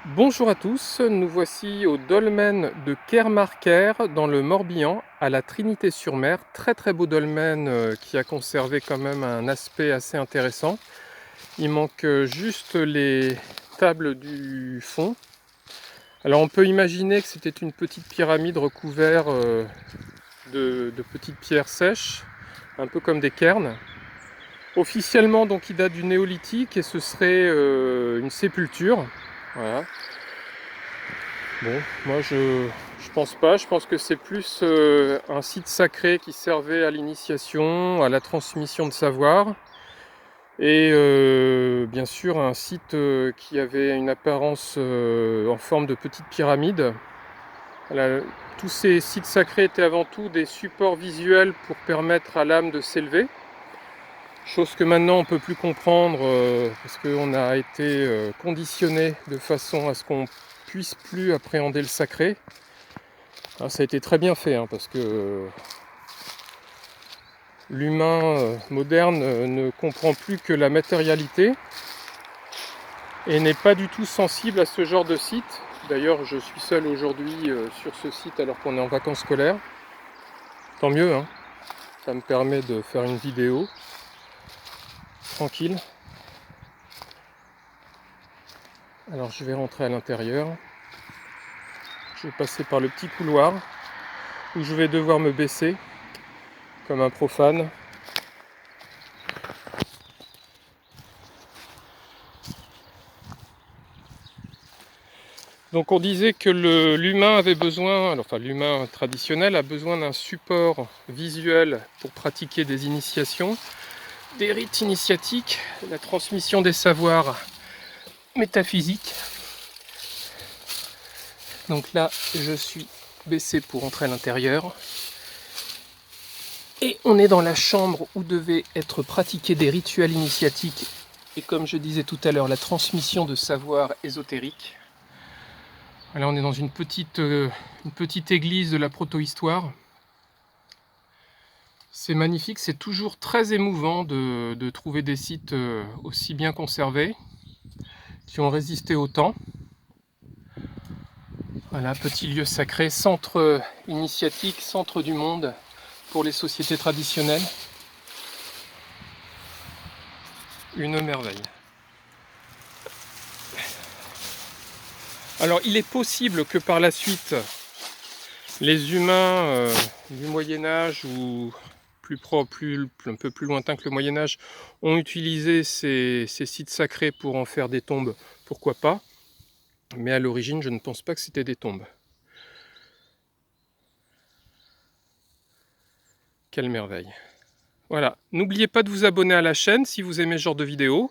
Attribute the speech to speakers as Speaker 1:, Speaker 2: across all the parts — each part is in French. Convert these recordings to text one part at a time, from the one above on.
Speaker 1: Bonjour à tous, nous voici au dolmen de Kermarker dans le Morbihan, à la Trinité-sur-Mer. Très très beau dolmen qui a conservé quand même un aspect assez intéressant. Il manque juste les tables du fond. Alors on peut imaginer que c'était une petite pyramide recouverte de petites pierres sèches, un peu comme des cairns. Officiellement donc il date du néolithique et ce serait une sépulture. Voilà. Bon, moi je pense pas, je pense que c'est plus un site sacré qui servait à l'initiation, à la transmission de savoir, et bien sûr un site qui avait une apparence en forme de petite pyramide. Voilà, tous ces sites sacrés étaient avant tout des supports visuels pour permettre à l'âme de s'élever, chose que maintenant on ne peut plus comprendre parce qu'on a été conditionné de façon à ce qu'on puisse plus appréhender le sacré. Alors, ça a été très bien fait parce que l'humain moderne ne comprend plus que la matérialité et n'est pas du tout sensible à ce genre de site. D'ailleurs, je suis seul aujourd'hui sur ce site alors qu'on est en vacances scolaires. Tant mieux, ça me permet de faire une vidéo tranquille. Alors je vais rentrer à l'intérieur. Je vais passer par le petit couloir où je vais devoir me baisser comme un profane. Donc on disait que l'humain avait besoin, enfin l'humain traditionnel a besoin d'un support visuel pour pratiquer des initiations, des rites initiatiques, la transmission des savoirs métaphysiques. Donc là je suis baissé pour entrer à l'intérieur. Et on est dans la chambre où devaient être pratiqués des rituels initiatiques et comme je disais tout à l'heure, la transmission de savoirs ésotériques. Là on est dans une petite église de la proto-histoire. C'est magnifique, c'est toujours très émouvant de trouver des sites aussi bien conservés, qui ont résisté au temps. Voilà, petit lieu sacré, centre initiatique, centre du monde pour les sociétés traditionnelles. Une merveille. Alors il est possible que par la suite, les humains du Moyen-Âge ou un peu plus lointain que le Moyen-Âge ont utilisé ces sites sacrés pour en faire des tombes, pourquoi pas. Mais à l'origine, je ne pense pas que c'était des tombes. Quelle merveille. Voilà, n'oubliez pas de vous abonner à la chaîne si vous aimez ce genre de vidéos.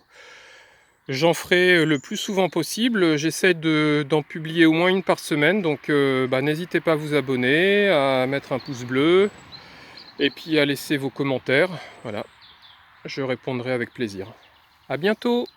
Speaker 1: J'en ferai le plus souvent possible. J'essaie d'en publier au moins une par semaine. Donc n'hésitez pas à vous abonner, à mettre un pouce bleu et puis à laisser vos commentaires. Voilà, je répondrai avec plaisir. À bientôt!